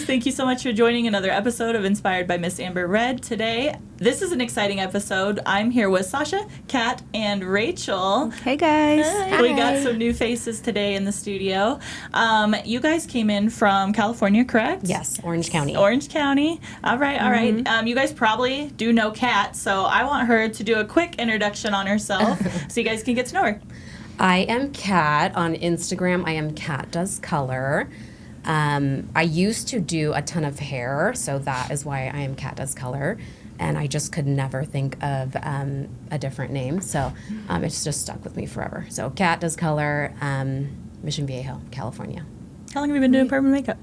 thank you so much for joining another episode of Inspired by Miss Amber Red. Today, this is an exciting episode. I'm here with Sasha, Kat, and Rachel. Hey guys. Hi. We got some new faces today in the studio. You guys came in from California, correct? Yes, Orange County. Orange County. All right, all right. You guys probably do know Kat, so I want her to do a quick introduction on herself so you guys can get to know her. I am Kat. On Instagram, I am Kat Does Color. I used to do a ton of hair, so that is why I am Kat Does Color. And I just could never think of a different name, so it's just stuck with me forever. So Kat Does Color, Mission Viejo, California. How long have you been doing permanent makeup?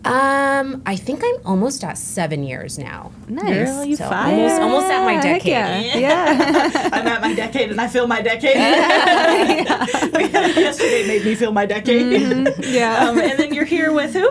I think I'm almost at 7 years now. Nice. Girl, you So five. almost at my Heck decade. Yeah. I'm at my decade and I feel my decade. Yesterday made me feel my decade. Yeah. And then you're here with who?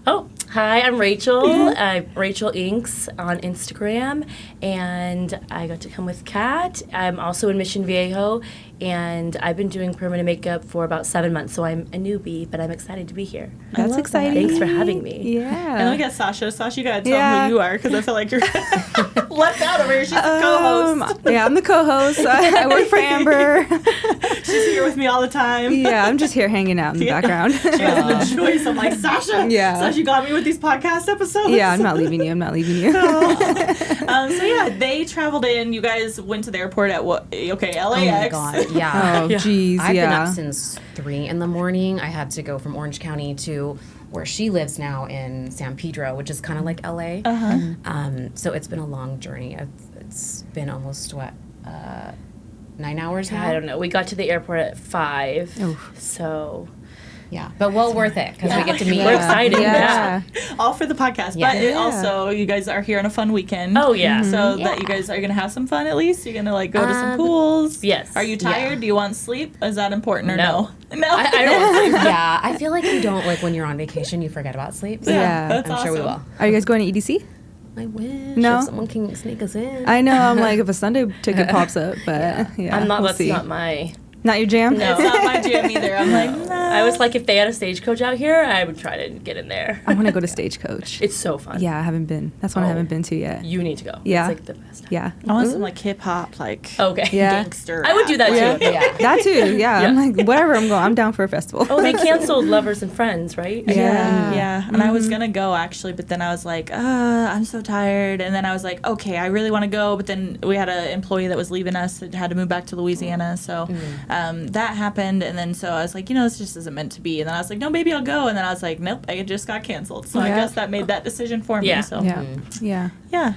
Oh, hi, I'm Rachel. Rachel Inks on Instagram, and I got to come with Kat. I'm also in Mission Viejo, and I've been doing permanent makeup for about 7 months, so I'm a newbie, but I'm excited to be here. That's exciting. Thanks for having me. Yeah. And then we got Sasha. Sasha, you gotta tell Yeah. them who you are because I feel like you're left out of here. She's the co-host. Yeah, I'm the co-host. I work for Amber. She's here with me all the time. Yeah, I'm just here hanging out in the background. She has no choice. I'm like, Sasha. Yeah. Sasha, you got me with these podcast episodes. Yeah, I'm not leaving you. I'm not leaving you. So yeah, they traveled in. You guys went to the airport at what? Okay, LAX. Oh my God, yeah. Oh, geez, I've been yeah. up since 3 in the morning. I had to go from Orange County to where she lives now in San Pedro, which is kind of like LA. So it's been a long journey. It's been almost, 9 hours now? I don't know. We got to the airport at 5, so Yeah, but well worth it because we get to meet. we're excited. Yeah. All for the podcast, Yeah. but it also you guys are here on a fun weekend. Oh, yeah. So that you guys are gonna have some fun at least. You're gonna like go to some pools. yes. Are you tired? Yeah. Do you want sleep? Is that important or No. no? No. I don't sleep. Yeah, I feel like you don't, like when you're on vacation, you forget about sleep. So Yeah. That's I'm awesome. sure we will. Are you guys going to EDC? I wish No. if someone can sneak us in. I know. I'm like, if a Sunday ticket pops up, but yeah, I'm not. we'll That's see. not my. Not your jam? No. It's not my jam either. I'm like, nah. I was like, if they had a stagecoach out here, I would try to get in there. I want to go to Stagecoach. It's so fun. Yeah, I haven't been. That's one I Oh. haven't been to yet. You need to go. Yeah. It's like the best. Yeah. I want some like hip hop, like Okay. Yeah. gangster. I would do that Yeah. too. Yeah. That too. Yeah. I'm like, whatever. I'm going. I'm down for a festival. Oh, they canceled Lovers and Friends, right? Yeah, Yeah. And I was gonna go actually, but then I was like, I'm so tired. And then I was like, okay, I really want to go, but then we had an employee that was leaving us that had to move back to Louisiana, so that happened. And then so I was like, this just isn't meant to be. And then I was like, no, maybe I'll go. And then I was like, nope, it just got canceled. So I Yeah. guess that made that decision for me. Yeah. So Yeah. Yeah. yeah.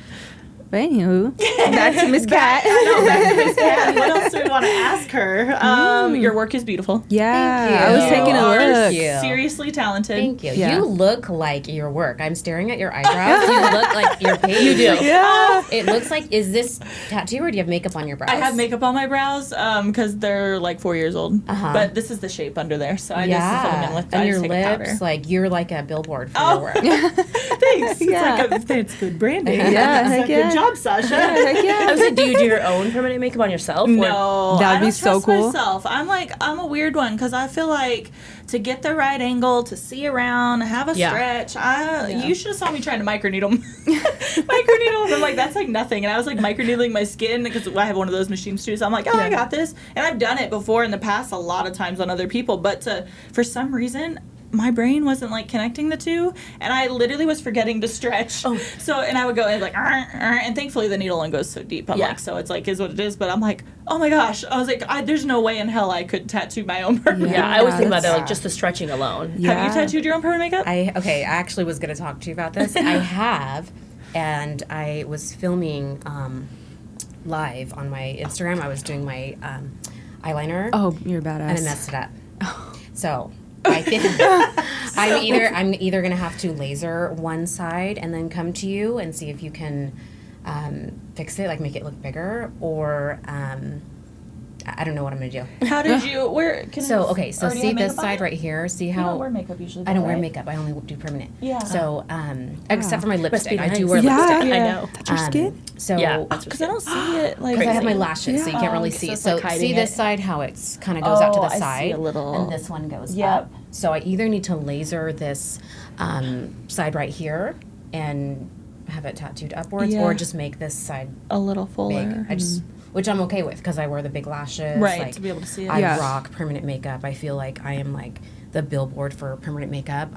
But anywho, back to Miss Cat. I know, back to Miss Cat. What else do we want to ask her? Your work is beautiful. Yeah. Thank you. I was taking a You are look. Thank you. seriously talented. Thank you. Yeah. You look like your work. I'm staring at your eyebrows. You look like your page. You do. Yeah. It looks like, is this tattoo or do you have makeup on your brows? I have makeup on my brows because they're like 4 years old. Uh-huh. But this is the shape under there, so I just Yeah. fill them in with And I your just take a powder. lips, like you're like a billboard for Oh. your work. Thanks. Yeah. It's like it's good branding. Yeah, It's heck like, yeah. Good job, Sasha. Heck I yeah. was like, do you do your own permanent makeup on yourself? Or- No, That'd I don't be so trust cool. myself. I'm a weird one because I feel like to get the right angle, to see around, have a Yeah. stretch. You should have saw me trying to microneedle them. I'm like, that's like nothing. And I was like microneedling my skin because I have one of those machines too. So I'm like, I got this. And I've done it before in the past a lot of times on other people. But for some reason, my brain wasn't like connecting the two, and I literally was forgetting to stretch. Oh. So, and I would go and like, and thankfully the needle one goes so deep. I'm Yeah. like, so it's like is what it is. But I'm like, oh my gosh, I was like, there's no way in hell I could tattoo my own permanent. Yeah, I always think about that, that's- like just the stretching alone. Yeah. Have you tattooed your own permanent makeup? I actually was going to talk to you about this. I have, and I was filming live on my Instagram. I was doing my eyeliner, Oh, you're badass. and I messed it up. So I think I'm either gonna have to laser one side and then come to you and see if you can fix it, like make it look bigger, or I don't know what I'm gonna do. How did you? Where? Can So I, okay, so or do you see have this makeup on side it? right here. See You how don't wear makeup usually. I don't though, wear right? makeup. I only do permanent. Yeah. So except for my lipstick, be I do nice. wear Yeah. lipstick. I know. Touch your skin? So Yeah, that's Because I don't see it like. because I have my crazy. lashes, so you can't Yeah. really So see. it's, So like, hiding see this it. side, how it's kind of goes out to Oh, the I see side, a little- and this one goes Yep. up. So I either need to laser this side right here and have it tattooed upwards, Yeah. or just make this side A little fuller. big. I just, which I'm okay with because I wear the big lashes. Right, like, to be able to see it. I Yeah. rock permanent makeup. I feel like I am like the billboard for permanent makeup.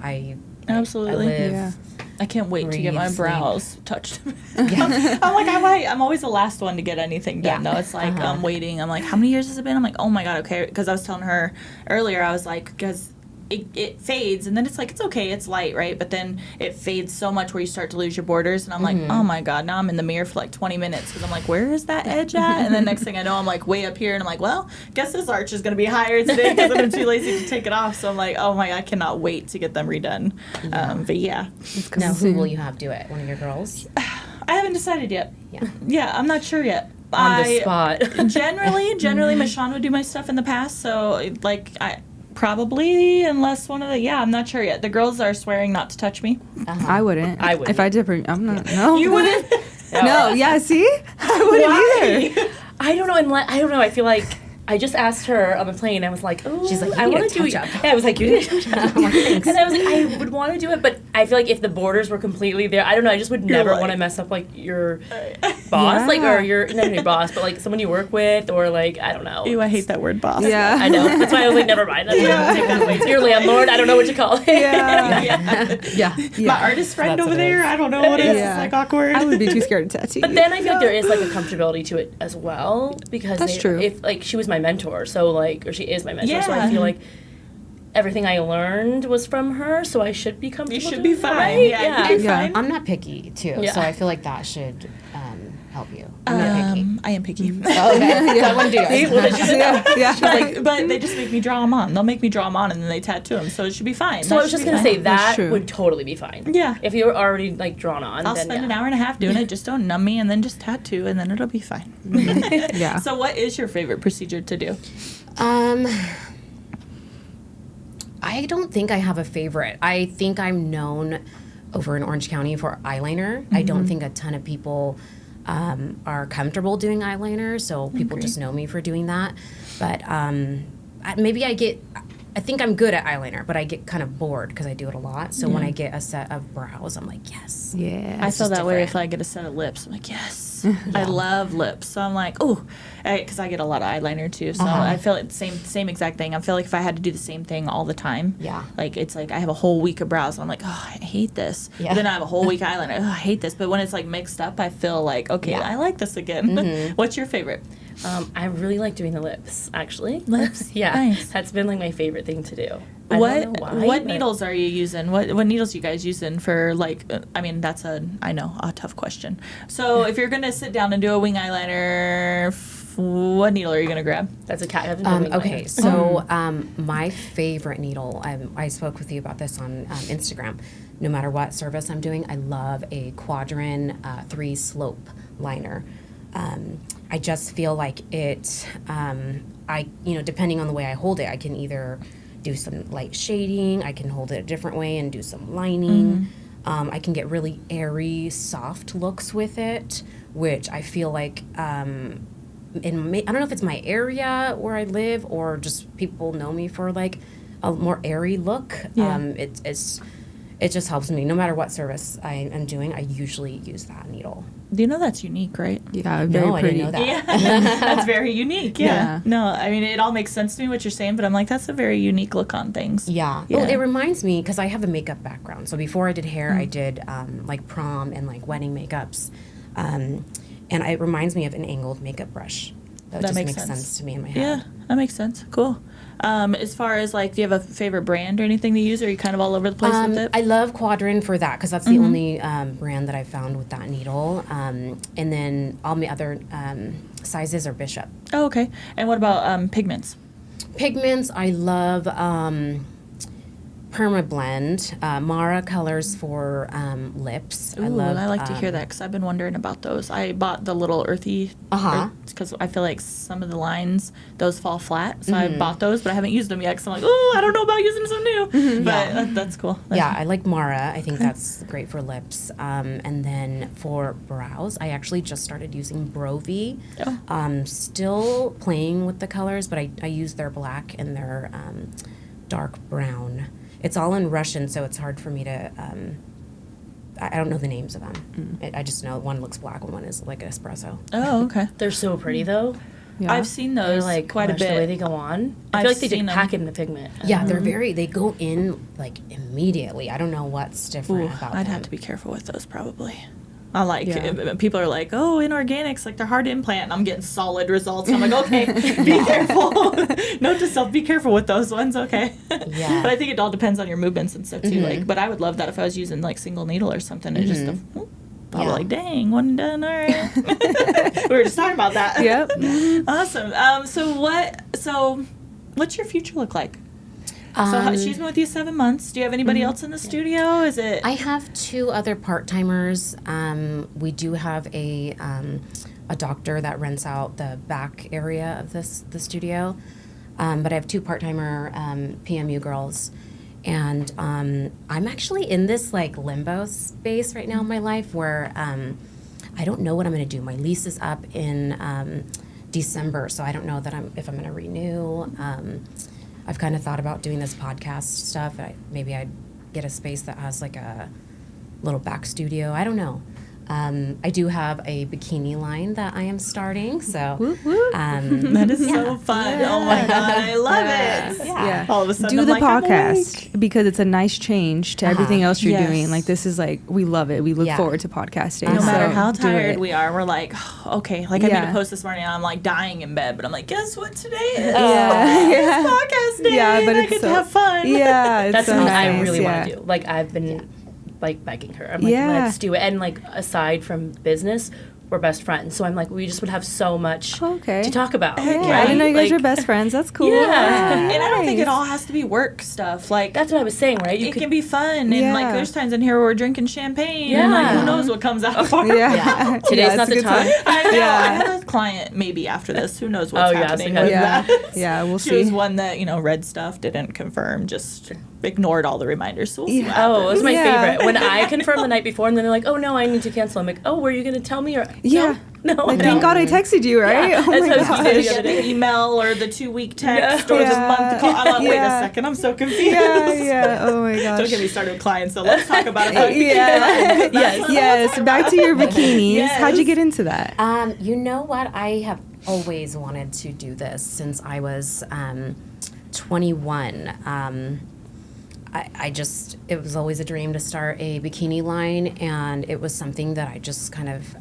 Absolutely. I live. Yeah. I can't wait to get my breathe, brows touched. I'm always the last one to get anything done, Yeah. though. It's like Uh-huh. I'm waiting. I'm like, how many years has it been? I'm like, oh my God, okay. Because I was telling her earlier, I was like, because it fades, and then it's like, it's okay, it's light, right? But then it fades so much where you start to lose your borders, and I'm like, oh my God, now I'm in the mirror for like 20 minutes because I'm like, where is that edge at? And then next thing I know, I'm like way up here, and I'm like, well, guess this arch is going to be higher today because I've been too lazy to take it off. So I'm like, oh my God, I cannot wait to get them redone. But yeah. Now, who will you have do it? One of your girls? I haven't decided yet. Yeah. Yeah, I'm not sure yet. On the spot. Generally, Michonne would do my stuff in the past, so like I probably, unless one of the I'm not sure yet. The girls are swearing not to touch me. I wouldn't. I wouldn't. If I did, I'm not. No. You wouldn't? No. Yeah. See, I wouldn't either. I don't know. I don't know. I feel like I just asked her on the plane. I was like, "Oh, She's like, you I need want a to do." touch-up. Yeah, I was like, "You need a touch-up." I'm like, thanks. And I was like, I would want to do it, but I feel like if the borders were completely there, I don't know. I just would never like- want to mess up like your boss, like or your not your boss, but like someone you work with, or like I don't know. Ew, I hate that word, boss. Yeah. I know. That's why I was like, never mind. That's Yeah. take that away. Your landlord. I don't know what you call it. Yeah. Yeah. Yeah. My Yeah. artist friend That's over what it there, is. I don't know what it is. Yeah. It's like awkward. I would be too scared to tattoo. But then I feel like there is like a comfortability to it as well because That's true. If like she was my mentor, so like or she is my mentor, so Yeah. I feel like everything I learned was from her, so I should be comfortable. You should doing be that, fine. right? Yeah, you'd be Yeah. fine. I'm not picky too, Yeah. so I feel like that should help you. I'm not picky. I am picky. Oh, okay. So I wouldn't do it. yeah. Like, but they just make me draw them on. They'll make me draw them on, and then they tattoo them. So it should be fine. So That I was should just be gonna fine. say that true. would totally be fine. Yeah. If you were already like drawn on, I'll then spend yeah. an hour and a half doing it. Just don't numb me, and then just tattoo, and then it'll be fine. Yeah. So, what is your favorite procedure to do? I don't think I have a favorite. I think I'm known over in Orange County for eyeliner. I don't think a ton of people are comfortable doing eyeliner, so people just know me for doing that. But I think I'm good at eyeliner, but I get kind of bored because I do it a lot. So when I get a set of brows, I'm like, yes. Yeah. I feel just that way different. if I get a set of lips. I'm like, yes. I love lips. So I'm like, oh, because I get a lot of eyeliner too. So I feel like same exact thing. I feel like if I had to do the same thing all the time, like it's like I have a whole week of brows. I'm like, oh, I hate this. Yeah. Then I have a whole week of eyeliner. Oh, I hate this. But when it's like mixed up, I feel like, okay, I like this again. What's your favorite? I really like doing the lips, actually. Lips? Yeah. Nice. That's been like my favorite thing to do. I don't know why, What but- needles are you using? What needles you guys using for like? I mean, that's a tough question. So if you're gonna sit down and do a wing eyeliner, what needle are you gonna grab? That's a cat. I've been doing Okay, eyeliner. so my favorite needle, I spoke with you about this on Instagram. No matter what service I'm doing, I love a Quadrin 3 slope liner. I just feel like it, depending on the way I hold it, I can either do some light shading, I can hold it a different way and do some lining. I can get really airy, soft looks with it, which I feel like I don't know if it's my area where I live or just people know me for like a more airy look. Yeah. It just helps me. No matter what service I am doing, I usually use that needle. Do you know that's unique, right? Yeah. Very No, I pretty. didn't know that. Yeah, that's very unique. Yeah. Yeah. No, I mean it all makes sense to me what you're saying, but I'm like that's a very unique look on things. Yeah. Yeah. Well, it reminds me because I have a makeup background. So before I did hair, I did like prom and like wedding makeups, and it reminds me of an angled makeup brush. That just makes makes sense. sense to me in my head. Yeah, that makes sense. Cool. As far as like, do you have a favorite brand or anything to use, or are you kind of all over the place with it? I love Quadrin for that because that's the only brand that I found with that needle. And then all my other sizes are Bishop. Oh, okay. And what about pigments? Pigments, I love Permablend, Mara colors for lips. Ooh, I like to hear that because I've been wondering about those. I bought the little earthy, because I feel like some of the lines, those fall flat. So I bought those, but I haven't used them yet because I'm like, oh, I don't know about using some new. But that's cool. Yeah, I like Mara. I think that's great for lips. And then for brows, I actually just started using Brovy. Oh. Still playing with the colors, but I use their black and their dark brown. It's all in Russian, so it's hard for me to. I don't know the names of them. I just know one looks black and one is like an espresso. Oh, okay. They're so pretty though. Yeah. I've seen They're those like quite a gosh, the way bit. they go on. I I've feel like they seen did pack it in the pigment. Yeah, they go in like immediately. I don't know what's different Ooh, about I'd them. have to be careful with those probably. I like Yeah. people are like, oh, inorganics, like they're hard to implant, and I'm getting solid results. I'm like, okay, be careful. Note to self, be careful with those ones, okay? Yeah. But I think it all depends on your movements and stuff too. Like, but I would love that if I was using like single needle or something. It's just probably like, dang, one done, all right. We were just talking about that. Yep. Awesome. So what's your future look like? She's been with you 7 months. Do you have anybody else in the studio? Is it? I have 2 other part-timers. We do have a doctor that rents out the back area of the studio. But I have 2 part-timer PMU girls. And I'm actually in this like limbo space right now in my life where I don't know what I'm going to do. My lease is up in December, so I don't know that if I'm going to renew. I've kind of thought about doing this podcast stuff. Maybe I'd get a space that has like a little back studio. I don't know. I do have a bikini line that I am starting. So That is so fun. Yeah. Oh my God, I love it. Yeah. All of a sudden, Do I'm the like, I'm podcast because it's a nice change to everything else you're Yes. doing. Like this is like we love it. We look Yeah. forward to podcasting. no matter so how do tired it. we are, we're like, okay. Like I made Yeah. a post this morning, and I'm like dying in bed, but I'm like, guess what today is? Yeah. It's podcast day. Yeah, but and I it's get so to have fun. Yeah, it's That's so something nice. I really yeah. want to do. Like I've been like begging her. I'm like, Yeah. let's do it. And like aside from business, we're best friends. So I'm like, we just would have so much Okay. to talk about. Yeah, Yeah. I didn't know you guys Like, are best friends. That's cool. Yeah. And I don't think it Nice. all has to be work stuff. Like That's what I was saying, right? it can be fun, and like Yeah. there's times in here where we're drinking champagne, and like Yeah. who knows what comes out of our Yeah. Yeah. Today's Yeah, not it's a the good time. I know. Yeah. I had a client maybe after this. Who knows what's Oh, yeah, happening so with Yeah. that? Yeah, we'll She see. was one that read stuff, didn't confirm, just ignored all the reminders. So we'll see what Oh, it was happens. my Yeah. favorite. When I confirm the night before and then they're like, oh no, I need to cancel. I'm like, oh, were you going to tell me? Or Yeah. No. Like, thank God I texted you, right? Yeah. Oh my That's how You I didn't was get the email or the 2-week text or the Yeah. month call. I'm like, wait a Yeah. second, I'm so confused. Yeah, yeah. Oh my gosh. Don't get me started with clients, so let's talk about it. Yeah. Yes. Back to your bikinis. Yes. How'd you get into that? You know what? I have always wanted to do this since I was 21. It was always a dream to start a bikini line, and it was something that I just kind of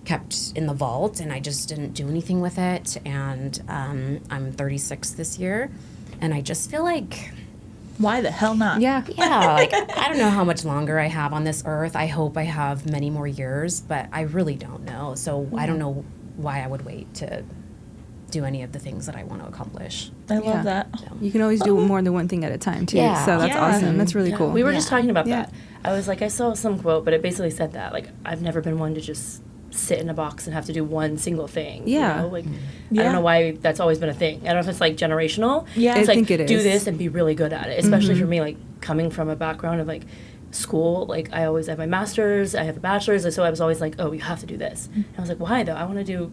kept in the vault, and I just didn't do anything with it. And I'm 36 this year, and I just feel like, Why the hell not? Yeah. like, I don't know how much longer I have on this earth. I hope I have many more years, but I really don't know. So I don't know why I would wait to do any of the things that I want to accomplish. I love Yeah. that. You can always do more than one thing at a time, too. Yeah. So that's Yeah. awesome. That's really cool. We were just talking about Yeah. that. I was like, I saw some quote, but it basically said that. Like, I've never been one to just sit in a box and have to do one single thing. Yeah. You know? Like, I Yeah. don't know why that's always been a thing. I don't know if it's like generational. Yeah. It's I like, think it do is. this and be really good at it. Especially for me, like, coming from a background of like school. Like, I always have my master's, I have a bachelor's. And so I was always like, oh, you have to do this. And I was like, why though? I want to do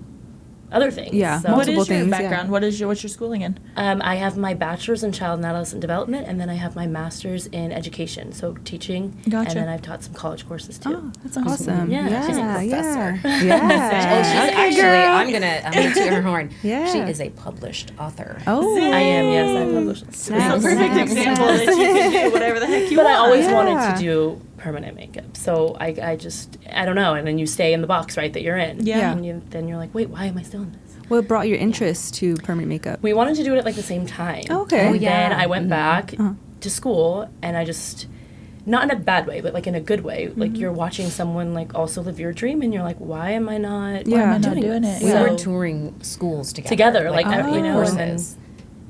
other things. Yeah. So, What Multiple is your things, yeah. background? What's your schooling in? I have my bachelor's in child and adolescent development, and then I have my master's in education, so teaching. Gotcha. And then I've taught some college courses too. Oh, that's awesome. Yeah, Yeah. she's a Yeah. professor. Yeah. Oh, she's Okay, actually, girl. I'm gonna toot her horn. Yeah. She is a published author. Oh. I am, yes, I published. It's a Nice. perfect Nice. example that you can do whatever the heck you But want. I always Yeah. wanted to do permanent makeup, so I just, I don't know, and then you stay in the box, right, that you're in. Yeah. And then you're like, wait, why am I still in this? What brought your interest to permanent makeup? We wanted to do it at like the same time. Okay. And Oh, yeah. then I went back Uh-huh. to school, and I just, not in a bad way, but like in a good way. Like you're watching someone like also live your dream, and you're like, why am I not? Yeah. Why am I I'm not doing doing this? it. We So- were touring schools together. Together, like, you know, courses.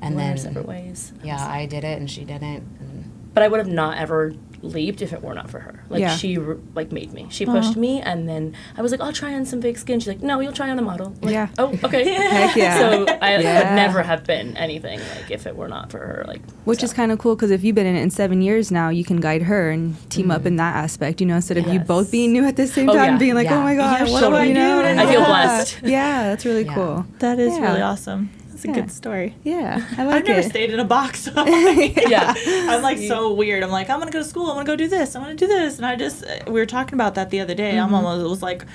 And We're in then, separate ways. yeah, I did it and she didn't. And But I would have not ever leaped if it were not for her. Like Yeah. she like made me. She pushed me, and then I was like, I'll try on some fake skin. She's like, no, you'll try on a model. I'm like, Yeah. Oh, okay. Heck yeah. So I Yeah. would never have been anything like if it were not for her. Like, Which is kind of cool because if you've been in it in 7 years now, you can guide her and team up in that aspect, instead of you Yes. both being new at the same Oh, time, yeah. being like, Yeah. oh my gosh, Yeah, what do I do you know? today? I feel Yeah. blessed. Yeah, that's really Yeah. cool. That is Yeah. really awesome. It's a good story. Yeah, I I've like never it. stayed in a box. So Yeah. I'm like so weird. I'm like, I'm gonna go to school. I'm gonna go do this. I'm gonna do this. And I just, we were talking about that the other day. I'm almost, it was like,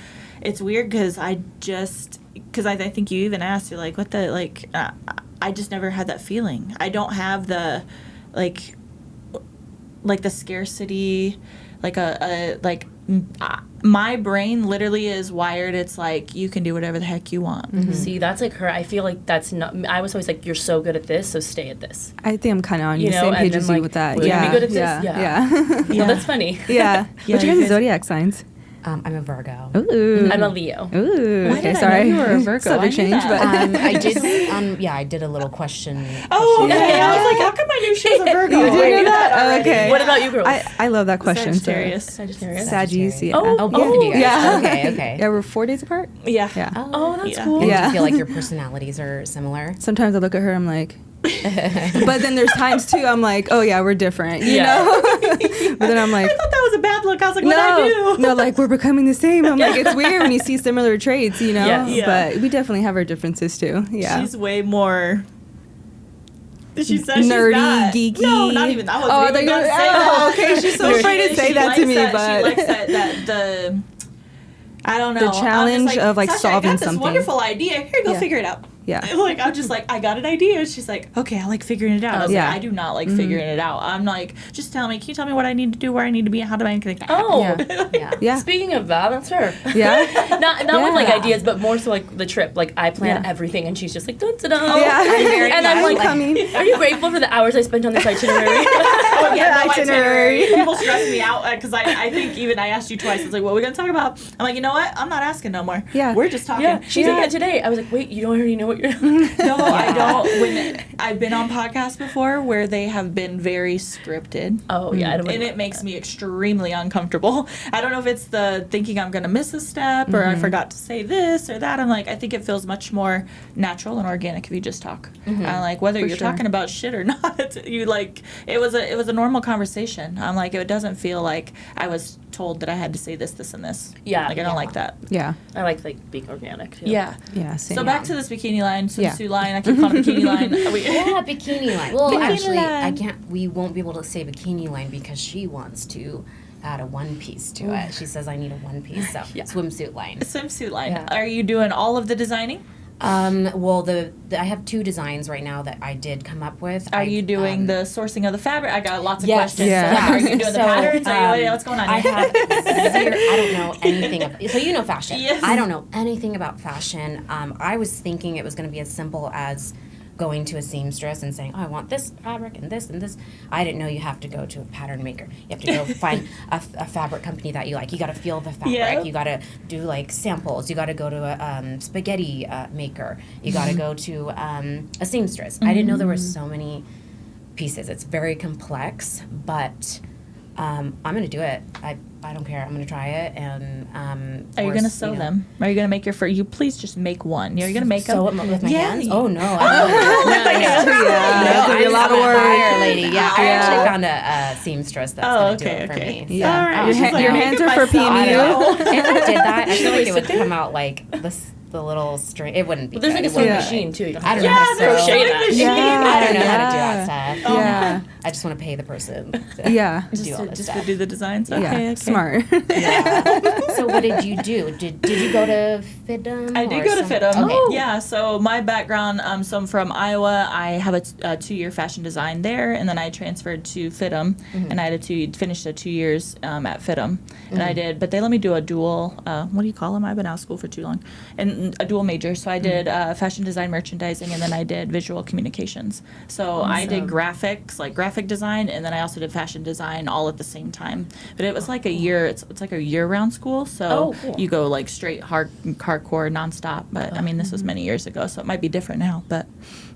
it's weird because I think you even asked, you're like, what the, like, I just never had that feeling. I don't have the, like the scarcity, like my brain literally is wired. It's like, you can do whatever the heck you want. See, that's like her. I feel like that's not. I was always like, you're so good at this, so stay at this. I think I'm kind of on You the know, same and page then, as you like, with that. will you Yeah, be good at this? yeah, Yeah. yeah. Oh, that's funny. Yeah. What's you your guys- zodiac signs? I'm a Virgo. Ooh. I'm a Leo. Ooh. Why Okay, did I sorry. know you were a Virgo? Subject I knew change, that. but I did. I did a little question. Oh, okay. I was like, how come I knew she was a Virgo? You did I know knew that? Oh, already. okay. What about you girls? I love that question. Sagittarius. Sagittarius. Saggies, yeah. Oh, both of you guys. Yeah. Okay. Yeah, we're 4 days apart. Yeah. Yeah. Oh, that's Yeah. cool. And Yeah. do you feel like your personalities are similar? Sometimes I look at her, I'm like, but then there's times too, I'm like, oh yeah, we're different, you Yeah. know? But then I'm like, I thought that was a bad look. I was like, what I do? no, like we're becoming the same. I'm like, it's weird when you see similar traits, you know? Yeah. Yeah. But we definitely have our differences too. Yeah. She's way more. She says Nerdy, she's not. geeky. No, not even. I Oh, wasn't I even thought gonna you- say oh, that. okay, she's so But afraid to say she that to likes me, that- but- she likes that the. I don't know. The I'm just challenge of, like, Sasha, solving I got this something. wonderful idea. Here, go Yeah. figure it out. Yeah. Like, I'm just like, I got an idea. She's like, okay, I like figuring it out. I was Yeah. like, I do not like figuring it out. I'm like, just tell me. Can you tell me what I need to do, where I need to be, how do I make it happen? Oh. Yeah. Yeah. Yeah. Speaking of that, that's her. Yeah. not with like Yeah. ideas, but more so like the trip. Like I plan Yeah. everything, and she's just like, dun, dun, dun. Yeah. And I'm like, coming. are you grateful for the hours I spent on this itinerary? Oh, yeah, no Itinerary. People stress me out because I think even I asked you twice. It's like, what are we going to talk about? I'm like, you know what? I'm not asking no more. Yeah. We're just talking. Yeah, she's like, yeah, today. I was like, wait, you don't already know what you're doing? No, I don't. When I've been on podcasts before where they have been very scripted. Oh, yeah. I don't And it makes me extremely uncomfortable. I don't know if it's the thinking I'm going to miss a step or I forgot to say this or that. I'm like, I think it feels much more natural and organic if you just talk. I like whether For you're sure. talking about shit or not. You like it was a normal conversation. I'm like, it doesn't feel like I was told that I had to say this, this, and this. Yeah, Like I don't like that. Yeah. I like being organic too. Yeah. Yeah. Same. So back to this bikini line, swimsuit Yeah. line. I keep calling it bikini line. Yeah, bikini line. Well, Bikini actually, line. I can't. We won't be able to say bikini line because she wants to add a one piece to it. She says I need a one piece, so swimsuit line. Swimsuit line. Yeah. Are you doing all of the designing? Well, the I have 2 designs right now that I did come up with. Are you doing the sourcing of the fabric? I got lots of Yes. questions. Yeah. So, like, are you doing the So, patterns? Are you, what's going on I here? have I don't know anything. So you know fashion. Yes. I don't know anything about fashion. I was thinking it was going to be as simple as going to a seamstress and saying, oh, I want this fabric and this and this. I didn't know you have to go to a pattern maker. You have to go find a fabric company that you like. You got to feel the fabric. Yeah. You got to do like samples. You got to go to a spaghetti maker. You got to go to a seamstress. I didn't know there were so many pieces. It's very complex, but I'm going to do it. I don't care. I'm going to try it. And Are you or, going to sew them? Are you going to make you please just make one. Are you going to make sew them? it with my Yeah. hands? Oh no! Yeah, No, that'd be a lot of I'm a work. fire lady. Yeah, I Yeah. actually found a seamstress that's going to do it for me. Yeah. All right. Your, She's like, your I'll hands make are it for myself. I PMU. know. If I did that, I feel like it would sit there? come out like the little string. It wouldn't be. Well, there's good. like a It sewing wouldn't Yeah. be machine too. You don't I have don't to know how to there's sew. sewing Crochet that. machine. I don't know how to do Yeah. that stuff. Yeah. I just want to pay the person. To Yeah. do all this Just stuff. to do the designs. Okay, Yeah. okay. Smart. So what did you do? Did you go to FIDM? I did or go to some- FIDM. Okay. Yeah, so my background, so I'm from Iowa. I have a 2-year fashion design there, and then I transferred to FIDM, and I had finished 2 years at FIDM. And I did, but they let me do a dual, what do you call them? I've been out of school for too long. And a dual major. So I did fashion design merchandising, and then I did visual communications. So I did graphics, like graphic design, and then I also did fashion design all at the same time. But it was like a year, it's like a year-round school, so Oh, cool. you go like straight hardcore nonstop. But I mean, this was many years ago, so it might be different now. But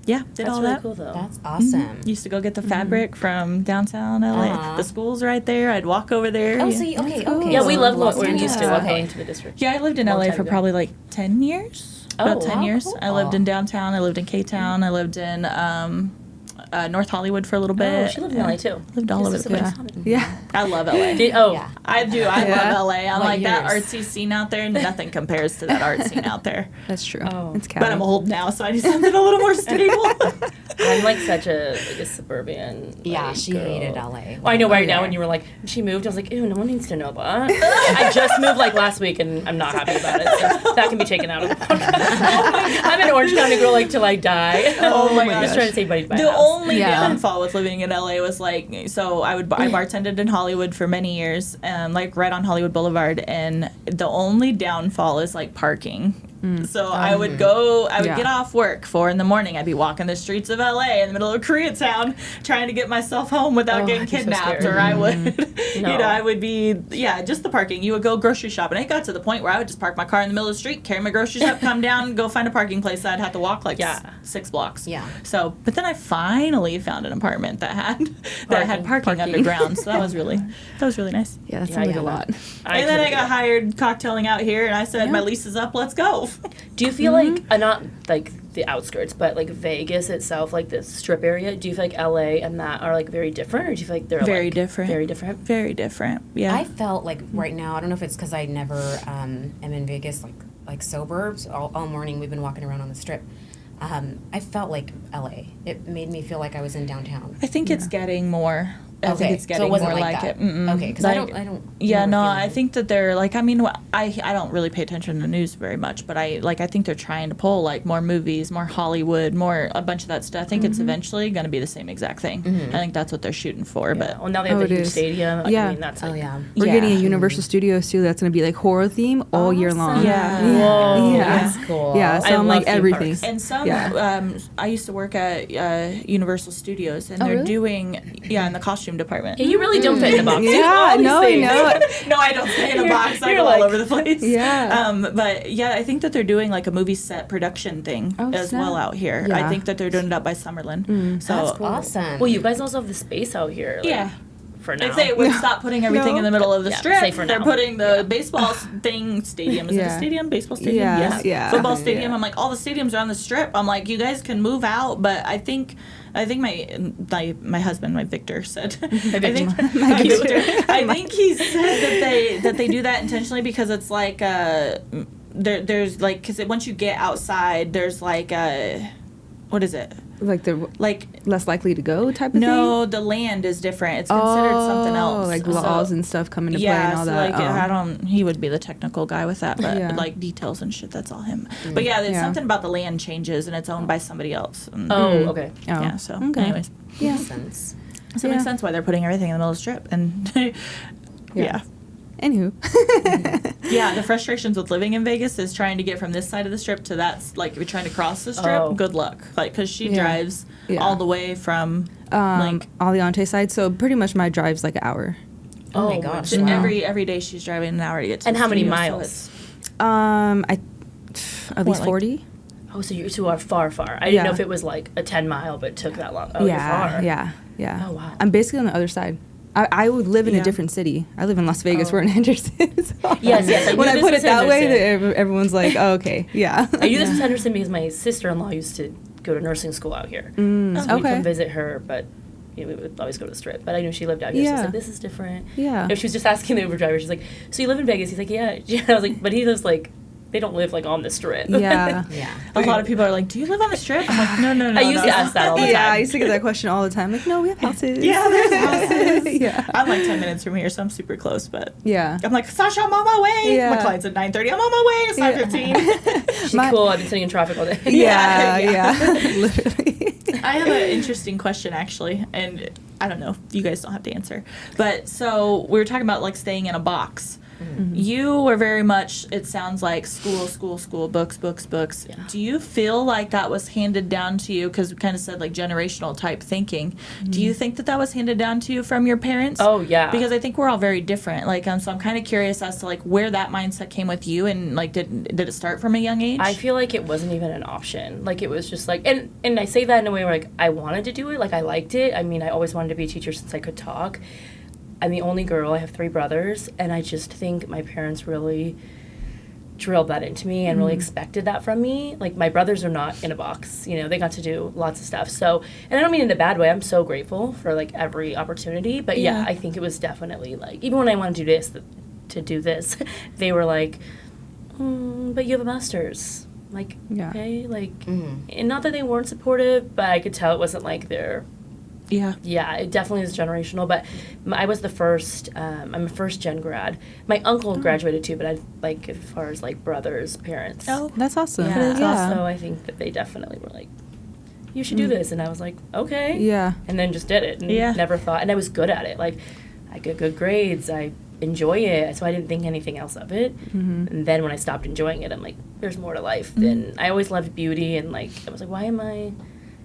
yeah, did That's all really that. cool though. That's awesome. Used to go get the fabric from downtown LA. Aw. The school's right there. I'd walk over there. Oh, yeah. so you, okay, cool. okay. Yeah, so we love Los what we're used to. Angeles. Love Okay. going to the district. Yeah, I lived in Long LA time for ago. probably like 10 years. Oh, About 10 wow, years. cool. I lived in downtown. I lived in K-Town. I lived in North Hollywood for a little Oh, bit. she lived in LA too. Lived all over the place. Yeah. I love LA. Yeah. I do. I Yeah. love LA. I'm What like that years? artsy scene out there. Nothing compares to that art scene out there. That's true. Oh. It's Cali. But I'm old now, so I need something a little more stable. I'm like such a suburban. Yeah, like, she girl. hated LA. Well, I know right now Yeah. when you were like, she moved, I was like, ew, no one needs to know that. I just moved like last week and I'm not happy about it. So that can be taken out of the podcast. I'm an Orange County girl like till I die. Oh my I'm just gosh. trying to save money to buy a The house. only Yeah. downfall with living in LA was like, so I bartended in Hollywood for many years, like right on Hollywood Boulevard, and the only downfall is like parking. So I would Yeah. get off work 4 a.m. I'd be walking the streets of LA in the middle of Koreatown trying to get myself home without Oh, getting I'd be so kidnapped, scared. or I would, No. I would be, just the parking. You would go grocery shopping. It got to the point where I would just park my car in the middle of the street, carry my groceries up, come down, go find a parking place. I'd have to walk like Yeah. 6 blocks. Yeah. So, but then I finally found an apartment that had parking underground. So that was really nice. Yeah, that Yeah, sounds like yeah. a lot. And then I got hired cocktailing out here, and I said, my lease is up, let's go. Do you feel like, not like the outskirts, but like Vegas itself, like the strip area, do you feel like LA and that are like very different, or do you feel like they're Very like, different. Very different? Very different. Yeah. I felt like right now, I don't know if it's because I never am in Vegas like sober. So all morning we've been walking around on the strip. I felt like LA. It made me feel like I was in downtown. I think it's getting more. I Okay, think it's so getting it wasn't more like like that. it. Mm-mm. Okay, because Like- I don't. Yeah, remember no, feeling I think that they're like, I mean, I don't really pay attention to the news very much, but I think they're trying to pull like more movies, more Hollywood, more a bunch of that stuff. I think it's eventually going to be the same exact thing. I think that's what they're shooting for, Yeah. but Well, now they have Oh, the it huge is. stadium. Yeah. I mean, that's like, Oh yeah. We're Yeah. getting a Universal Studios too that's going to be like horror theme all year long. Yeah. Whoa. Yeah. That's cool. Yeah, so I I'm love like theme everything. parks. And some, Yeah. I used to work at Universal Studios, and Oh, they're really? doing, in the costume department. Yeah, you really don't fit in the box. You do Yeah, all these no, I things. know. No, I don't stay in a You're- box. I you're go like- all over the place. Yeah. But yeah, I think that they're doing like a movie set production thing Oh, as snap. well out here. Yeah. I think that they're doing it up by Summerlin. So That's awesome. Well, you guys also have the space out here. Like, yeah. For now. If they would stop putting everything No. in the middle of the Yeah, strip, say for they're now. putting the baseball stadium. Is it a Yeah. stadium? Baseball stadium? Yeah, Yes. yeah. Football stadium. Yeah. I'm like, all the stadiums are on the strip. I'm like, you guys can move out, but I think my husband, my Victor, said. I think my Victor. I think he said that they do that intentionally because it's like there's like because once you get outside, there's like what is it? Like the Like less likely to go type of thing? no, the land is different. It's considered something else. Like So- laws and stuff come into play and all so that. like Oh. I don't. He would be the technical guy with that, but Yeah. like details and shit, that's all him. But yeah, there's Yeah. something about the land changes and it's owned by somebody else. And, Oh, okay. Oh. yeah. So Okay. anyways, Yeah. Makes sense. so it makes Yeah. sense why they're putting everything in the middle of the strip. And yeah. Anywho. Yeah, the frustrations with living in Vegas is trying to get from this side of the strip to that. Like, if you're trying to cross the strip, Oh. good luck. Like, because she Yeah. drives Yeah. all the way from like Aliante side. So pretty much my drive's like an hour. Oh my gosh. so Wow. every day she's driving an hour to get to And the how many studio, so miles? it's- At least like- 40. Oh, so you two are far. I didn't know Yeah. if it was like a 10-mile, but it took that long. Oh, yeah, you're far. yeah. Oh, wow. I'm basically on the other side. I would live in Yeah. a different city. I live in Las Vegas. Oh. We're in Henderson. So Yes, I when knew I this put was it that way, Henderson. everyone's like, "Oh, okay, yeah." I knew this was Henderson because my sister-in-law used to go to nursing school out here. So we'd okay. come visit her, but we would always go to the strip. But I knew she lived out here, so I was Yeah. like, this is different. Yeah. If she was just asking the Uber driver, she's like, so you live in Vegas? He's like, yeah. I was like, but he lives like, they don't live like on the strip. Yeah. Yeah. A lot of people are like, "Do you live on the strip?" I'm like, "No." I used to ask that all the time. Yeah, I used to get that question all the time. Like, no, we have houses. Yeah, there's houses. yeah. I'm like 10 minutes from here, so I'm super close. But Yeah. I'm like, Sasha, I'm on my way. Yeah. My client's at 9:30. I'm on my way. It's 9:15. She's My- cool. I've been sitting in traffic all day. Yeah, Yeah. yeah. Literally. I have an interesting question actually, and I don't know. You guys don't have to answer. But so we were talking about like staying in a box. You were very much, it sounds like school, books. Yeah. Do you feel like that was handed down to you? Because we kind of said like generational type thinking. Do you think that was handed down to you from your parents? Oh, yeah. Because I think we're all very different. Like, so I'm kind of curious as to like where that mindset came with you, and like did it start from a young age? I feel like it wasn't even an option. Like, it was just like, and I say that in a way where like I wanted to do it. Like, I liked it. I mean, I always wanted to be a teacher since I could talk. I'm the only girl. I have 3 brothers, and I just think my parents really drilled that into me and really expected that from me. Like, my brothers are not in a box, you know, they got to do lots of stuff. So, and I don't mean in a bad way, I'm so grateful for like every opportunity, but yeah, I think it was definitely like, even when I wanted to do this, they were like, but you have a master's. Like, okay, like, and not that they weren't supportive, but I could tell it wasn't like their. Yeah, it definitely is generational, but I was the first, I'm a first gen grad. My uncle graduated too, but I like, as far as like brothers, parents. Oh, that's awesome. Yeah. So I think that they definitely were like, you should do this. And I was like, okay. Yeah. And then just did it and never thought, and I was good at it. Like, I get good grades, I enjoy it, so I didn't think anything else of it. And then when I stopped enjoying it, I'm like, there's more to life than, I always loved beauty, and like, I was like, why am I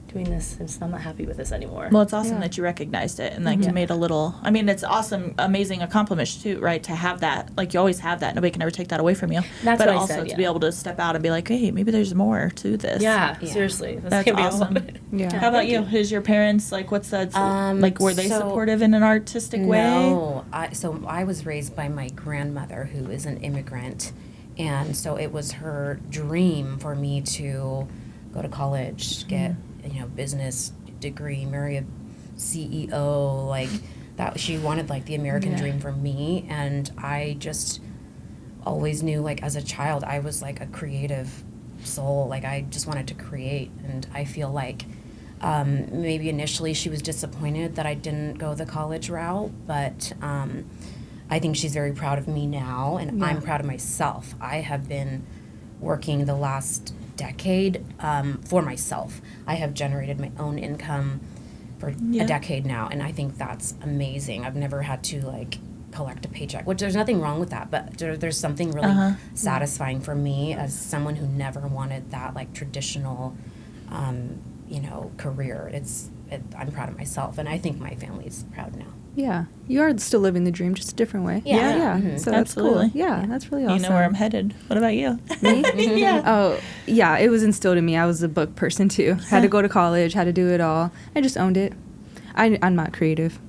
doing this? I'm not happy with this anymore. Well, it's awesome that you recognized it and like you made a little, I mean, it's awesome, amazing accomplishment too, right? To have that, like you always have that. Nobody can ever take that away from you. That's but what I also said, to be able to step out and be like, hey, maybe there's more to this. Yeah, seriously. That's can be awesome. Yeah. How about you? Is your parents, like, what's that, like, were they supportive in an artistic way? No. I was raised by my grandmother, who is an immigrant. And so it was her dream for me to go to college, get, business degree, marry a CEO, like that. She wanted like the American dream for me, and I just always knew, like, as a child I was like a creative soul. Like, I just wanted to create, and I feel like maybe initially she was disappointed that I didn't go the college route, but I think she's very proud of me now, and I'm proud of myself. I have been working the last decade for myself. I have generated my own income for a decade now, and I think that's amazing. I've never had to like collect a paycheck, which there's nothing wrong with that, but there's something really satisfying for me as someone who never wanted that like traditional career. I'm proud of myself, and I think my family is proud now. Yeah, you are still living the dream, just a different way. Yeah. So Absolutely. that's cool. Yeah, that's really awesome. You know where I'm headed. What about you? Me? Yeah. Oh, yeah, it was instilled in me. I was a book person too. Had to go to college, had to do it all. I just owned it. I'm not creative.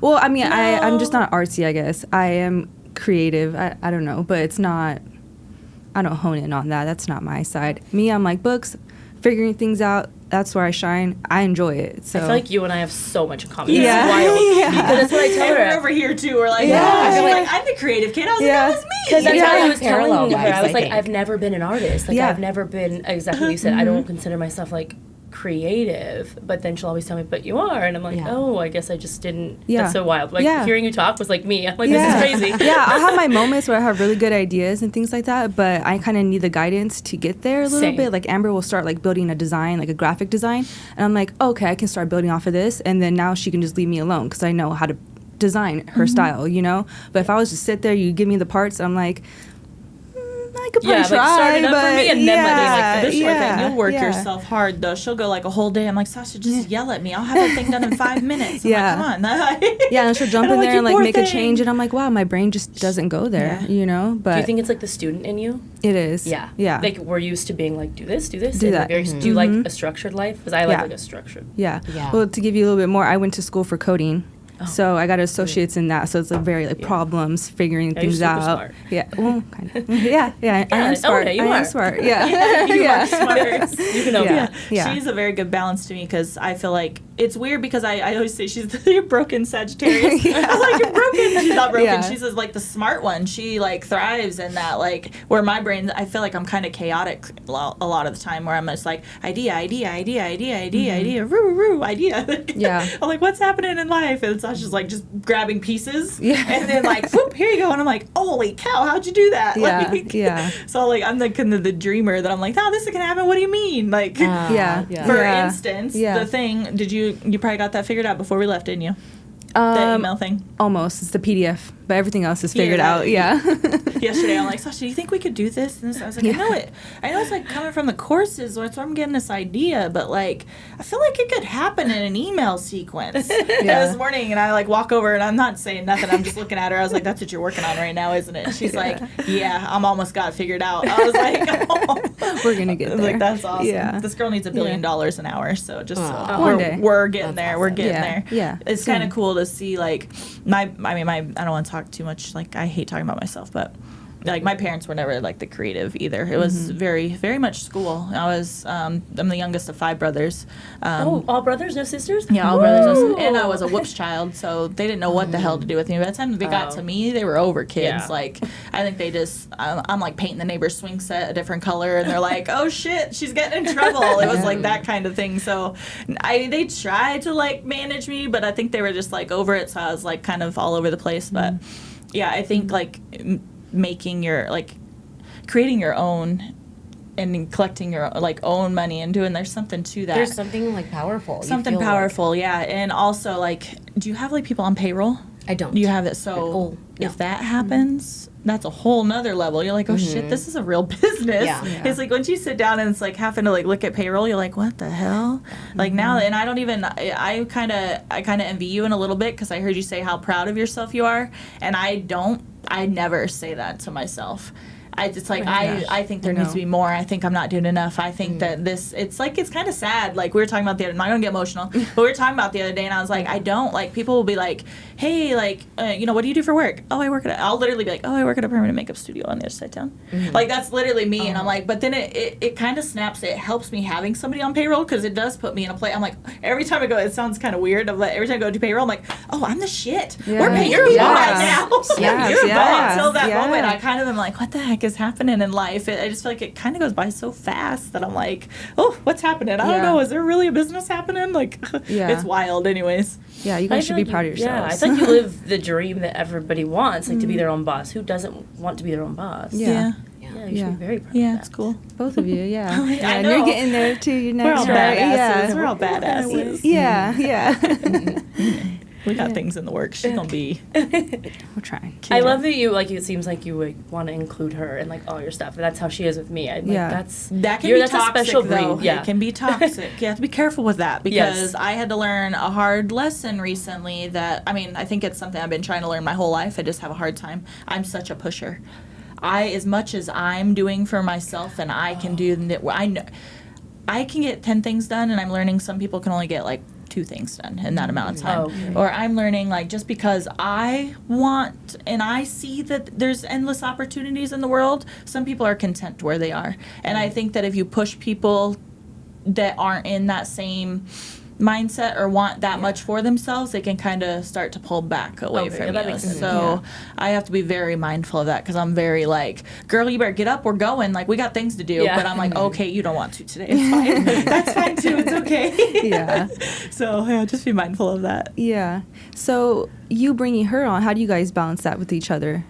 Well, I mean, I'm just not artsy, I guess. I am creative. I don't know, but it's not, I don't hone in on that. That's not my side. Me, I'm like books, figuring things out. That's where I shine. I enjoy it. So I feel like you and I have so much in common. Yeah. It's wild. Yeah. Because that's what I tell And her. we're over here too. We're like, Yeah. she's like, I'm the creative kid. I was like, that was me. Because that's Yeah. how I was Parallel telling her. lives, I was I like, think. I've never been an artist. Like, Yeah. I've never been, exactly what you said, I don't consider myself, like, creative. But then she'll always tell me, but you are. And I'm like, oh, I guess I just didn't. Yeah. That's so wild. Like, Yeah. hearing you talk was like me. I'm like, this is crazy. Yeah, I have my moments where I have really good ideas and things like that, but I kind of need the guidance to get there a little Same. bit. Like Amber will start like building a design, like a graphic design, and I'm like, okay, I can start building off of this, and then now she can just leave me alone because I know how to design her style, But if I was to sit there, you give me the parts, I'm like, I could probably Like, try, start it up but for me and then let me, like, This finish one thing, you'll work yeah. yourself hard though. She'll go like a whole day. I'm like, Sasha, just yell at me. I'll have that thing done in 5 minutes. I'm Yeah. like, come on. Yeah, and she'll jump And in I'm there and "You like poor make a thing." change, and I'm like, wow, my brain just doesn't go there, But Do you think it's like the student in you? it is. Yeah. Yeah. Like, we're used to being like, do this. Do and that. Very, Do you like a structured life? Because I like Yeah. like a structured. Yeah. Yeah. Well, to give you a little bit more, I went to school for coding. So I got associates in that. So it's like very like problems, figuring you're things super out. smart. Yeah. Well, kind of. Yeah. I am oh, smart. yeah, you I am are. smart. Yeah. You are smart. You can own Yeah. that. Yeah. She's a very good balance to me because I feel like it's weird because I always say she's the broken Sagittarius. I'm like, you're broken. She's not broken. Yeah. She's like the smart one. She like thrives in that, like, where my brain, I feel like I'm kind of chaotic a lot of the time, where I'm just like, idea, roo, idea. Yeah. I'm like, what's happening in life? And Sasha's like just grabbing pieces. Yeah. And then like, whoop, here you go. And I'm like, holy cow, how'd you do that? Yeah, Like, yeah. So like, I'm the kind of the dreamer that I'm like, oh, this is gonna happen. What do you mean? Like, Yeah. for Yeah. instance, Yeah. the thing, you probably got that figured out before we left, didn't you? The email thing. Almost. It's the PDF, but everything else is figured Yeah, out. Yeah. Yesterday, I'm like, Sasha, do you think we could do this? And this, I was like, I know it's like coming from the courses, so I'm getting this idea, but like, I feel like it could happen in an email sequence. Yeah. This morning, and I like walk over, and I'm not saying nothing. I'm just looking at her. I was like, that's what you're working on right now, isn't it? And she's like, yeah, I'm almost got it figured out. I was like, oh. We're gonna get I was there. like, that's awesome. Yeah. This girl needs $1 billion an hour, so just One day. we're getting That's there. We're awesome. getting Yeah, there. yeah. It's kind of cool to see, like, I don't want to talk too much, like, I hate talking about myself, but like my parents were never like the creative either. It was very, very much school. I'm the youngest of 5 brothers. All brothers, no sisters? Yeah, all brothers, no sisters. And I was a whoops child, so they didn't know what the hell to do with me. By the time they got to me, they were over kids. Yeah. Like, I think they just, I'm like painting the neighbor's swing set a different color, and they're like, oh shit, she's getting in trouble. It was like that kind of thing. So they tried to like manage me, but I think they were just like over it, so I was like kind of all over the place. But yeah, I think like making your, like, creating your own and collecting your like own money and doing, there's something to that. There's something like powerful. Something powerful, yeah. And also, like, do you have like people on payroll? I don't. You have it. So if that happens, that's a whole nother level. You're like, oh shit, this is a real business. Yeah. It's like once you sit down and it's like having to like look at payroll, you're like, what the hell? Like now, and I don't even. I kind of envy you in a little bit because I heard you say how proud of yourself you are, and I don't. I never say that to myself. I think there needs to be more. I think I'm not doing enough. I think that it's kind of sad. Like we were talking about the other, I'm not going to get emotional, but we were talking about the other day and I was like, I don't, like people will be like, hey, like, what do you do for work? Oh, I'll literally be like, oh, I work at a permanent makeup studio on the other side of town. Like that's literally me. And I'm like, but then it kind of snaps. It helps me having somebody on payroll because it does put me in a place. I'm like, every time I go, it sounds kind of weird. Every time I go do payroll, I'm like, oh, I'm the shit. Yeah. We're paying you right now. Yes, But until that moment, I kind of am like, what the heck is happening in life? I just feel like it kind of goes by so fast that I'm like, oh, what's happening? I don't know. Is there really a business happening? Like, it's wild anyways. Yeah, you guys should be proud of yourselves. Yeah, I think you live the dream that everybody wants, like to be their own boss. Who doesn't want to be their own boss? Yeah. Yeah, you should be very proud of Yeah, that. it's cool. Both of you, yeah. I And know. you're getting there too. You're We're next, all right? badasses. Yeah. We're all badasses. Yeah. We got things in the works. She's gonna be. We're trying. I love that you, like, it seems like you would want to include her in, like, all your stuff. That's how she is with me. I'm like, That can be that's toxic, a special though. breed. Yeah. It can be toxic. You have to be careful with that because Yes. I had to learn a hard lesson recently that, I mean, I think it's something I've been trying to learn my whole life. I just have a hard time. I'm such a pusher. As much as I'm doing for myself and I can do, I know, I can get 10 things done and I'm learning some people can only get like 2 things done in that amount of time. Okay. Or I'm learning like just because I want and I see that there's endless opportunities in the world, some people are content where they are. And I think that if you push people that aren't in that same mindset or want that much for themselves, they can kind of start to pull back away Okay, from yeah, that you. makes sense. So I have to be very mindful of that because I'm very like, girl, you better get up. We're going. Like we got things to do. Yeah. But I'm like, okay, you don't want to today. It's fine. That's fine too. It's okay. Yeah. So yeah, just be mindful of that. Yeah. So you bringing her on, how do you guys balance that with each other?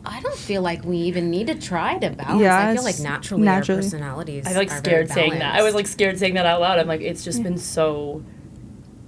I don't feel like we even need to try to balance. Yeah, I feel it's like naturally our personalities I like are scared very saying that. I was balanced. like scared saying that out loud. I'm like, it's just been so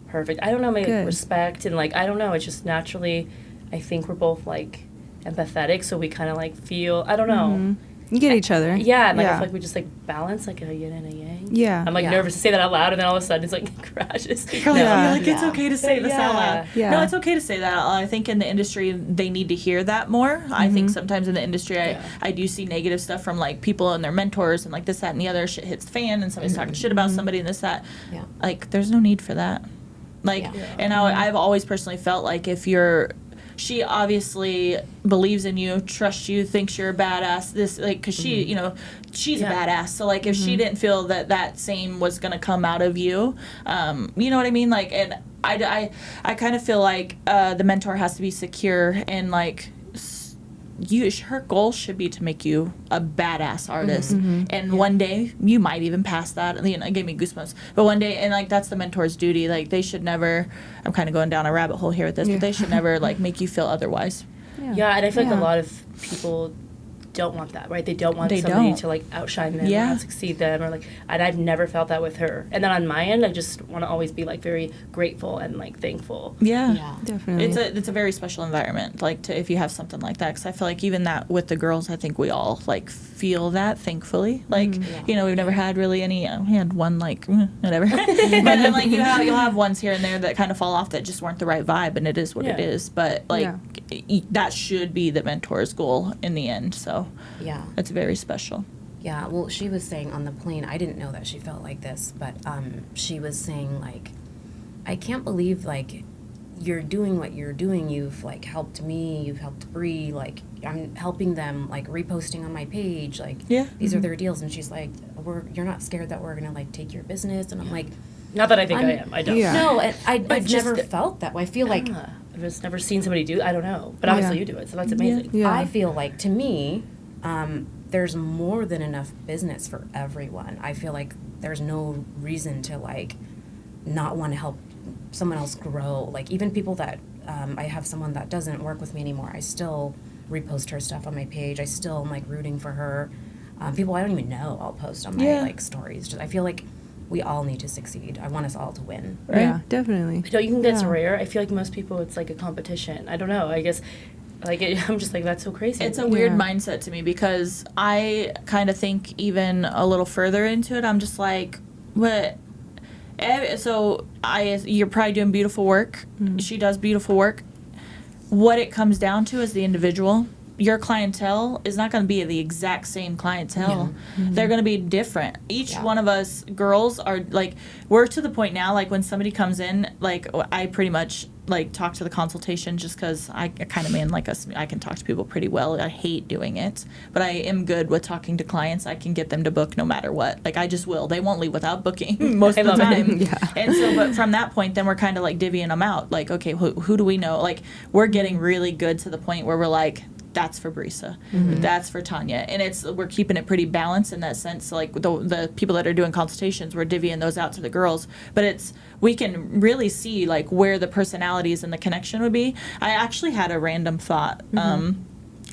perfect. I don't know, maybe Good. respect and like, I don't know. It's just naturally, I think we're both like empathetic. So we kind of like feel, I don't know. You get each other. Yeah, and like I Yeah. feel like we just like balance like a yin and a yang. Yeah. I'm like Yeah. nervous to say that out loud, and then all of a sudden it's like crashes. You're like, Yeah. you're like, it's okay to say this out loud. Yeah. No, it's okay to say that out loud. I think in the industry, they need to hear that more. I think sometimes in the industry, I do see negative stuff from, like, people and their mentors and, like, this, that, and the other. Shit hits the fan and somebody's talking shit about somebody and this, that. Yeah. Like, there's no need for that. Like, Yeah. and I've always personally felt like if you're... She obviously believes in you, trusts you, thinks you're a badass. This, like, because she, you know, she's a badass. So, like, if she didn't feel that same was going to come out of you, you know what I mean? Like, and I kind of feel like the mentor has to be secure and, like, her goal should be to make you a badass artist. And one day you might even pass that. You know, it gave me goosebumps. But one day, and like that's the mentor's duty. Like they should never. I'm kind of going down a rabbit hole here with this, but they should never like make you feel otherwise. Yeah, and I feel like Yeah. a lot of people don't want that, right? They don't want They somebody don't. to like outshine them Yeah. or outsucceed them, or like. And I've never felt that with her. And then on my end, I just want to always be like very grateful and like thankful. Yeah. Definitely. It's a very special environment, like to if you have something like that. Because I feel like even that with the girls, I think we all like feel that. Thankfully, like you know, we've never had really any. We had one like whatever, but then like you'll have ones here and there that kind of fall off that just weren't the right vibe, and it is what it Yeah. is. But like Yeah. that should be the mentor's goal in the end. So Yeah. it's very special. Yeah, well, she was saying on the plane, I didn't know that she felt like this, but she was saying, like, I can't believe, like, you're doing what you're doing. You've like helped me, you've helped Bree, like I'm helping them, like reposting on my page, like these are their deals. And she's like, you're not scared that we're gonna like take your business? And I'm like, not that I think I am. I don't. Yeah. no, and I've never felt that way. I feel like I've just never seen somebody do. I don't know, but obviously you do it, so that's amazing. Yeah. I feel like, to me, there's more than enough business for everyone. I feel like there's no reason to like not want to help someone else grow. Like even people that I have someone that doesn't work with me anymore, I still repost her stuff on my page. I still am like rooting for her. People I don't even know, I'll post on my like stories. Just I feel like we all need to succeed. I want us all to win. Right? Yeah, definitely. Don't you think that's rare? I feel like most people, it's like a competition. I don't know. I guess, like, I'm just like, that's so crazy. It's a weird mindset to me because I kind of think even a little further into it, I'm just like, what? So you're probably doing beautiful work. Mm-hmm. She does beautiful work. What it comes down to is the individual. Your clientele is not going to be the exact same clientele. Yeah. Mm-hmm. They're going to be different. Each one of us girls are like, we're to the point now, like when somebody comes in, like I pretty much like talk to the consultation just because I kind of man like us. I can talk to people pretty well. I hate doing it, but I am good with talking to clients. I can get them to book no matter what. Like I just will. They won't leave without booking most of the time. Yeah. And so, but from that point, then we're kind of like divvying them out. Like, okay, who do we know? Like we're getting really good to the point where we're like, that's for Brisa, that's for Tanya, and we're keeping it pretty balanced in that sense. So like the people that are doing consultations, we're divvying those out to the girls, but we can really see like where the personalities and the connection would be. I actually had a random thought that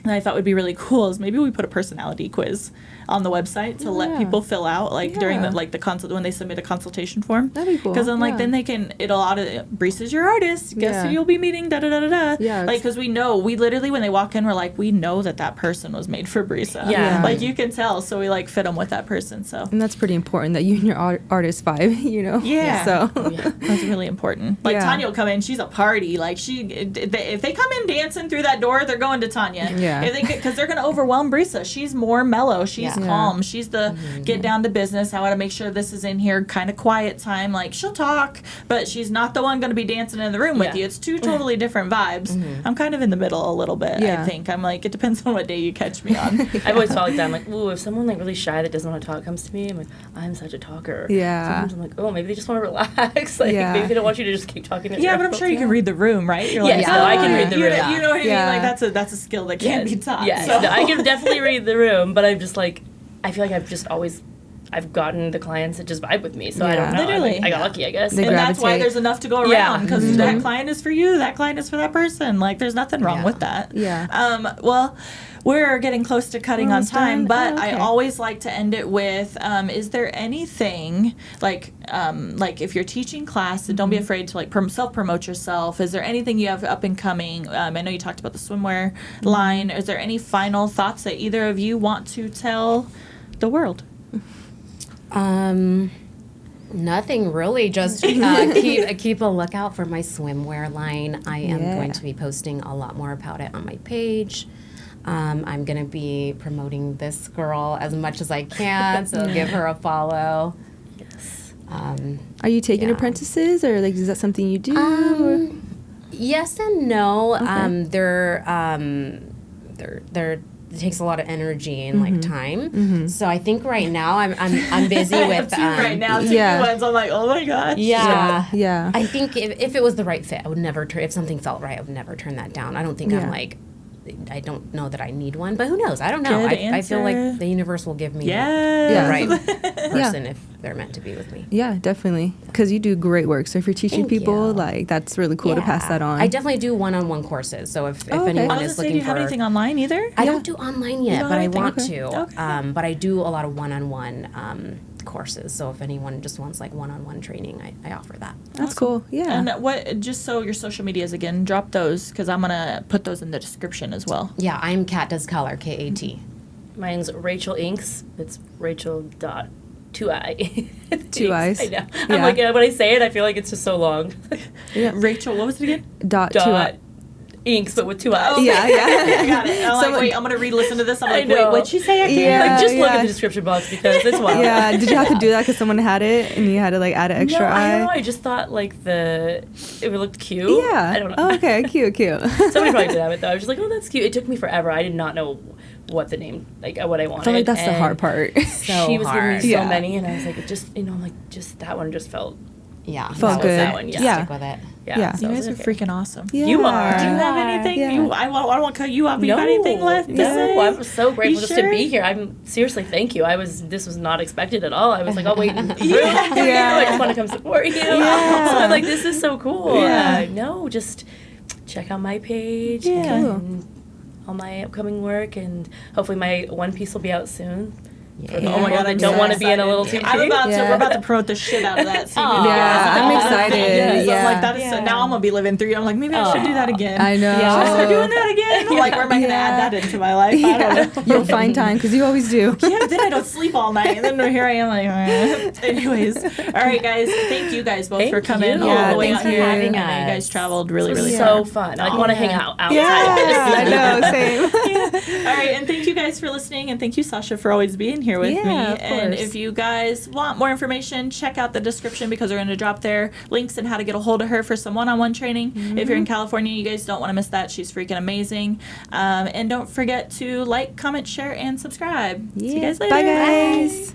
I thought would be really cool is maybe we put a personality quiz on the website to let people fill out like during the like the consult when they submit a consultation form. That'd be cool. Because then like then they can Brisa's your artist. Guess who you'll be meeting? Da da da da da. Yeah. Like because we literally when they walk in we're like we know that person was made for Brisa. Yeah. Like you can tell. So we like fit them with that person. So. And that's pretty important that you and your artist vibe. You know. Yeah. So that's really important. Like Tanya will come in. She's a party. Like if they come in dancing through that door, they're going to Tanya. Yeah. Because they're gonna overwhelm Brisa. She's more mellow. She's calm. She's the get down to business. I want to make sure this is in here kind of quiet time. Like she'll talk, but she's not the one going to be dancing in the room with you. It's two totally different vibes. I'm kind of in the middle a little bit. I think I'm like it depends on what day you catch me on. I've always felt like that. I'm like, ooh, if someone like really shy that doesn't want to talk comes to me, I'm like, I'm such a talker. Yeah. Sometimes I'm like, oh, maybe they just want to relax. Like maybe they don't want you to just keep talking. Yeah, but I'm sure you can read the room, right? You're like, I can read the room. You know what I mean? Like that's a skill that can't be taught. Yeah, so. I can definitely read the room, but I'm just like. I feel like I've gotten the clients that just vibe with me, so I don't know. Literally. I got lucky, I guess. And that's why there's enough to go around, because that client is for you, that client is for that person. Like, there's nothing wrong with that. Yeah. Well, we're getting close to cutting on time, but I always like to end it with, is there anything, like if you're teaching class, don't be afraid to, like, self-promote yourself. Is there anything you have up and coming? I know you talked about the swimwear line. Is there any final thoughts that either of you want to tell the world? Nothing really. Just keep a lookout for my swimwear line. I am going to be posting a lot more about it on my page. I'm going to be promoting this girl as much as I can, so give her a follow. Yes. Are you taking apprentices, or like is that something you do? Yes and no. Okay. It takes a lot of energy and like time. So I think right now I'm busy with two right now. Two new ones. I'm like, oh my gosh. Yeah. I think if it was the right fit, I would never turn. If something felt right, I would never turn that down. I don't think I'm like. I don't know that I need one, but who knows? I don't know. I feel like the universe will give me the right person if they're meant to be with me. Yeah, definitely. Because you do great work. So if you're teaching people, like that's really cool to pass that on. I definitely do one-on-one courses. So if anyone is looking for, do you have anything online either? I don't do online yet, but I want to. Okay. But I do a lot of one-on-one courses. So if anyone just wants like one-on-one training, I offer that. That's cool. Yeah. And just so your social medias again, drop those because I'm gonna put those in the description as well. Yeah, I'm Kat Does Color, KAT. Mine's Rachel Inks. It's Rachel dot 2i. 2 eyes. I know. Yeah. I'm like when I say it, I feel like it's just so long. Rachel, what was it again? Dot 2i. inks, but with 2 eyes. Yeah, I got it. I'm Someone- like, wait, I'm gonna re-listen to this. I'm I like, wait, know. what'd she say again? Yeah. Like, just look at the description box because it's wild. Yeah. Did you have to do that because someone had it and you had to like add an extra No, I eye? don't know. I just thought like it looked cute. Yeah. I don't know. Oh, okay. Cute. Somebody probably did have it though. I was just like, oh, that's cute. It took me forever. I did not know what the name, like what I wanted. I feel like that's the And hard part. So she was giving me hard. so Yeah. many, and I was like, I'm like, just that one just felt. Yeah. Felt that was good. that one, yeah. Yeah. Stick with it. Yeah. So You I guys was are like, okay. freaking awesome. Yeah. You are. Do you have anything? Yeah. I don't want to cut you off. But you got anything left to say? No, I'm so grateful You just sure? to be here. I'm seriously, thank you. This was not expected at all. I was like, I'll wait in the room for you. Yeah. I just want to come support you. Yeah. So I'm like, this is so cool. Yeah. No, just check out my page Yeah. and all my upcoming work, and hopefully my one piece will be out soon. Yeah. Oh my god, I don't want to be in a little excited. TV. We're about to promote the shit out of that. So Aw. Yeah, I'm excited. Yes, Yeah. I'm like, that is now I'm gonna be living through you. I'm like, maybe I should do that again. I know. Should I start doing that again? I'm like, where am I gonna add that into my life? I don't know. You'll find time because you always do. Yeah, but then I don't sleep all night, and then here I am like, anyways. All right, guys, thank you guys both for Thank coming you. all Yeah, the way thanks out for here. having I know you us. guys traveled really, It was really so far. fun. I want to hang out outside. Yeah, I know. Same. All right, and thank you guys for listening, and thank you, Sasha, for always being here with Yeah, me. of And course. if you guys want more information, check out the description because we're going to drop their links and how to get a hold of her for some one-on-one training. If you're in California, you guys don't want to miss that. She's freaking amazing. And don't forget to like, comment, share, and subscribe. See you guys later. Bye, guys.